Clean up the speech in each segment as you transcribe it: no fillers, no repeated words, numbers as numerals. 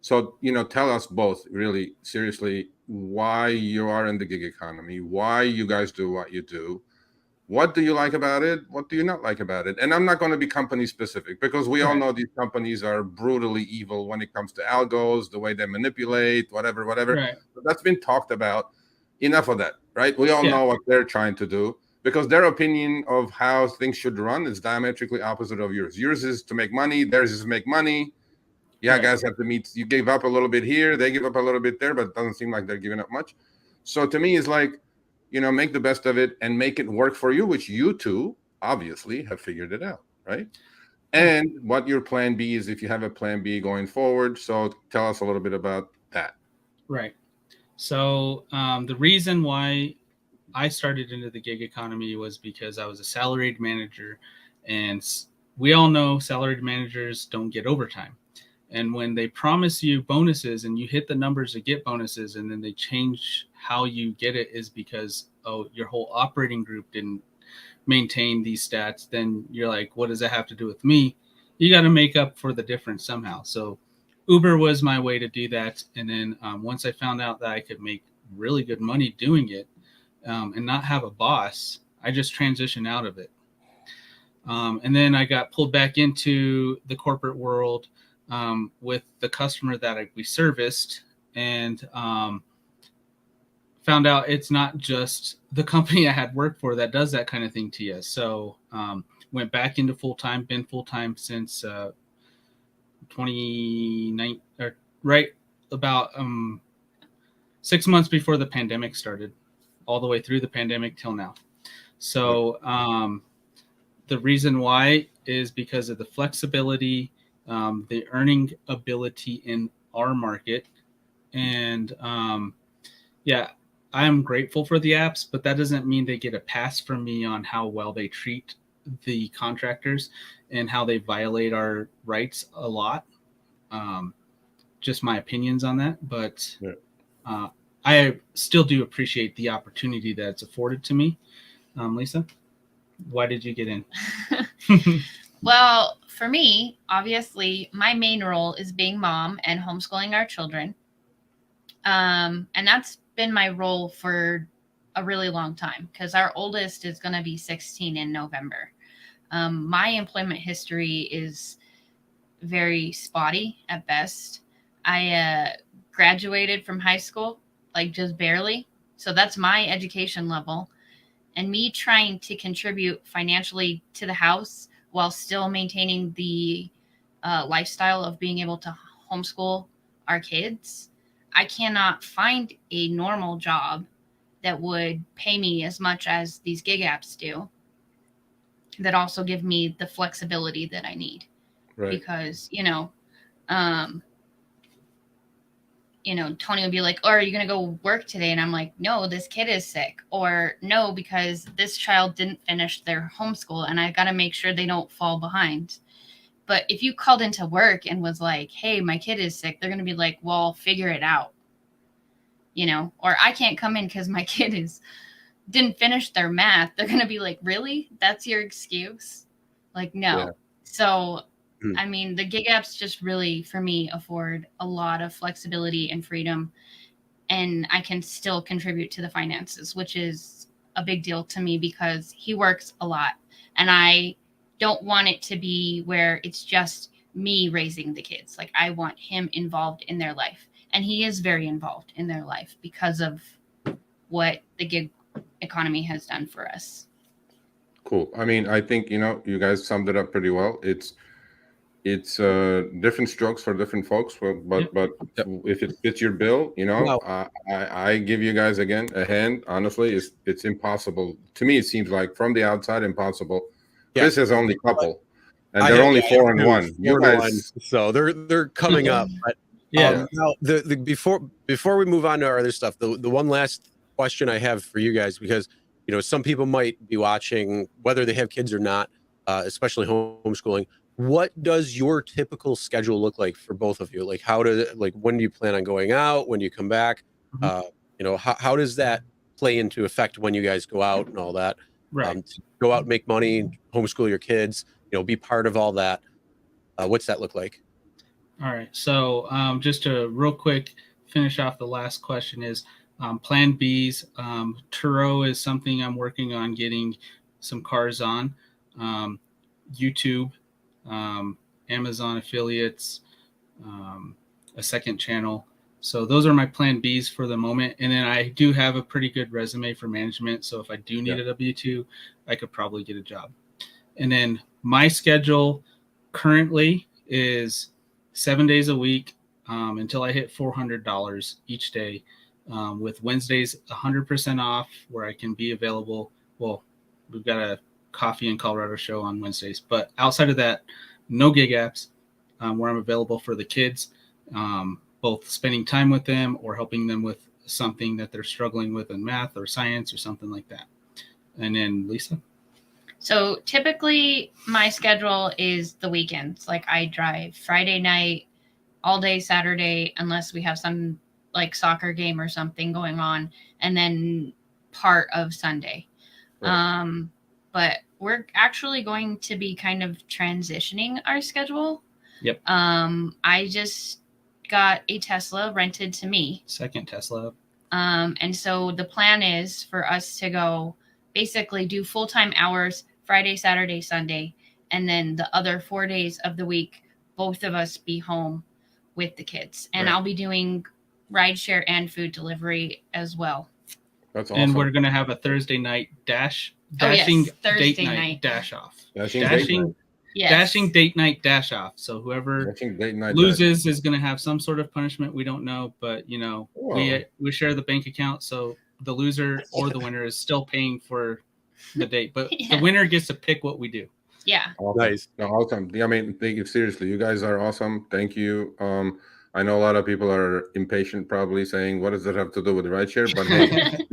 So, tell us both really seriously why you are in the gig economy, why you guys do what you do. What do you like about it? What do you not like about it? And I'm not going to be company specific because we all know these companies are brutally evil when it comes to algos, the way they manipulate, whatever. Right. But that's been talked about. Enough of that, right? We all know what they're trying to do because their opinion of how things should run is diametrically opposite of yours. Yours is to make money. Theirs is to make money. Yeah, guys have to meet. You gave up a little bit here. They give up a little bit there, but it doesn't seem like they're giving up much. So to me, it's like, make the best of it and make it work for you, which you two obviously have figured it out, right? And what your plan B is if you have a plan B going forward. So tell us a little bit about that. Right. So the reason why I started into the gig economy was because I was a salaried manager, and we all know salaried managers don't get overtime. And when they promise you bonuses and you hit the numbers to get bonuses and then they change how you get it is because, your whole operating group didn't maintain these stats, then you're like, what does that have to do with me? You got to make up for the difference somehow. So Uber was my way to do that. And then once I found out that I could make really good money doing it and not have a boss, I just transitioned out of it. And then I got pulled back into the corporate world with the customer that we serviced, and found out it's not just the company I had worked for that does that kind of thing to you. So went back into full-time, been full-time since 2019, or right about 6 months before the pandemic started, all the way through the pandemic till now. So the reason why is because of the flexibility, the earning ability in our market. And I'm grateful for the apps, but that doesn't mean they get a pass from me on how well they treat the contractors and how they violate our rights a lot. Just my opinions on that. But I still do appreciate the opportunity that's afforded to me. Lisa, why did you get in? Well, for me, obviously, my main role is being mom and homeschooling our children. And that's been my role for a really long time because our oldest is going to be 16 in November. My employment history is very spotty at best. I graduated from high school, like just barely. So that's my education level. And me trying to contribute financially to the house while still maintaining the lifestyle of being able to homeschool our kids, I cannot find a normal job that would pay me as much as these gig apps do, that also give me the flexibility that I need. Right. Because, Tony would be like, oh, are you going to go work today? And I'm like, no, this kid is sick. Or no, because this child didn't finish their homeschool and I got to make sure they don't fall behind. But if you called into work and was like, hey, my kid is sick, they're going to be like, well, figure it out. Or I can't come in because my kid didn't finish their math. They're going to be like, really? That's your excuse? Like, no. Yeah. So, I mean, the gig apps just really, for me, afford a lot of flexibility and freedom. And I can still contribute to the finances, which is a big deal to me because he works a lot. And I don't want it to be where it's just me raising the kids. Like, I want him involved in their life. And he is very involved in their life because of what the gig economy has done for us. Cool. I mean, I think, you guys summed it up pretty well. It's different strokes for different folks, but if it fits your bill, I give you guys again a hand. Honestly, it's impossible to me. It seems like from the outside impossible. Yeah. Chris has only a couple, and they're only 4 and 1. You guys, so they're coming up. But now before we move on to our other stuff, the one last question I have for you guys, because some people might be watching whether they have kids or not, especially homeschooling. What does your typical schedule look like for both of you? Like, when do you plan on going out? When do you come back? Mm-hmm. How does that play into effect when you guys go out and all that? Right. To go out and make money, homeschool your kids, be part of all that. What's that look like? All right. So just to real quick finish off the last question is Plan Bs. Turo is something I'm working on getting some cars on. YouTube, Amazon affiliates, a second channel. So those are my Plan Bs for the moment. And then I do have a pretty good resume for management. So if I do need a W-2, I could probably get a job. And then my schedule currently is 7 days a week until I hit $400 each day, with Wednesdays 100% off, where I can be available. Well, we've got a coffee in Colorado show on Wednesdays, but outside of that, no gig apps, where I'm available for the kids, both spending time with them or helping them with something that they're struggling with in math or science or something like that. And then Lisa? So typically my schedule is the weekends. Like I drive Friday night, all day Saturday, unless we have some like soccer game or something going on, and then part of Sunday. Right. But we're actually going to be kind of transitioning our schedule. Yep. I just got a Tesla rented to me. Second Tesla. And so the plan is for us to go basically do full-time hours Friday, Saturday, Sunday, and then the other 4 days of the week, both of us be home with the kids. And I'll be doing rideshare and food delivery as well. That's awesome. And we're going to have a Thursday night dashing date night dash off. Dashing date night dash off. So whoever loses is going to have some sort of punishment. We don't know, but you know, we share the bank account, so the loser or the winner is still paying for the date, but the winner gets to pick what we do. Yeah. Awesome. Nice. No, awesome. I mean, thank you. Seriously, you guys are awesome. Thank you. I know a lot of people are impatient, probably saying, "What does that have to do with rideshare?" But hey,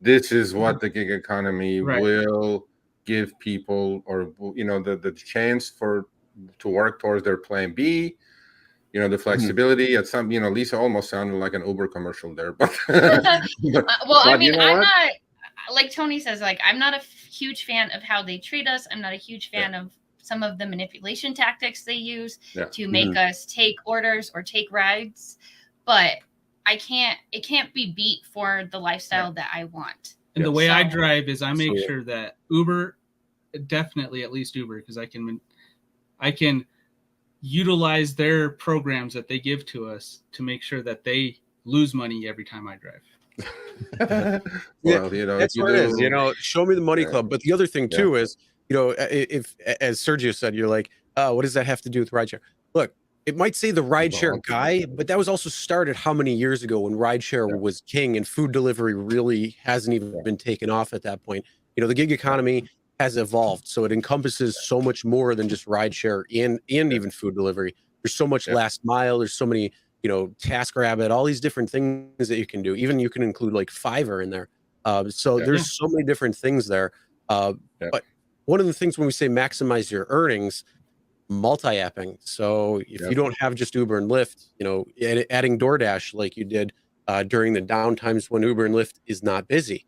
this is what the gig economy will give people, or you know, the chance to work towards their plan B. You know, the flexibility at some. You know, Lisa almost sounded like an Uber commercial there, but well, I mean, you know I'm not. Like Tony says, like I'm not a huge fan of how they treat us. I'm not a huge fan of some of the manipulation tactics they use to make us take orders or take rides. But it can't be beat for the lifestyle that I want. And the way I drive is I make sure that Uber, definitely at least Uber, because I can utilize their programs that they give to us to make sure that they lose money every time I drive. Well, you know, that's what it is. You know, show me the money club. But the other thing too is, you know, if as Sergio said, you're like, oh, what does that have to do with rideshare? Look, it might say the RideShare Guy, but that was also started how many years ago when rideshare was king and food delivery really hasn't even been taken off at that point. You know, the gig economy has evolved, so it encompasses so much more than just rideshare and even food delivery. There's so much last mile. There's so many, you know, TaskRabbit, all these different things that you can do. Even you can include like Fiverr in there. So there's so many different things there. But one of the things when we say maximize your earnings, multi-apping. So if you don't have just Uber and Lyft, you know, adding DoorDash like you did during the downtimes when Uber and Lyft is not busy,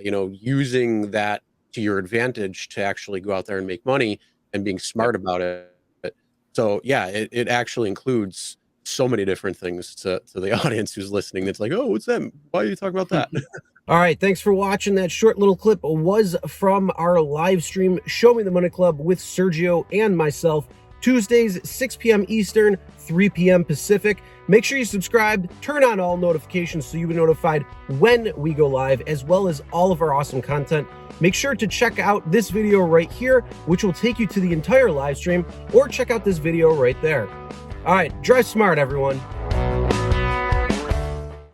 you know, using that to your advantage to actually go out there and make money and being smart about it. So yeah, it actually includes so many different things to the audience who's listening. That's like, oh, what's that? Why are you talking about that? All right, thanks for watching. That short little clip was from our live stream, Show Me the Money Club with Sergio and myself, Tuesdays, 6 p.m. Eastern, 3 p.m. Pacific. Make sure you subscribe, turn on all notifications so you'll be notified when we go live, as well as all of our awesome content. Make sure to check out this video right here, which will take you to the entire live stream, or check out this video right there. All right, drive smart, everyone.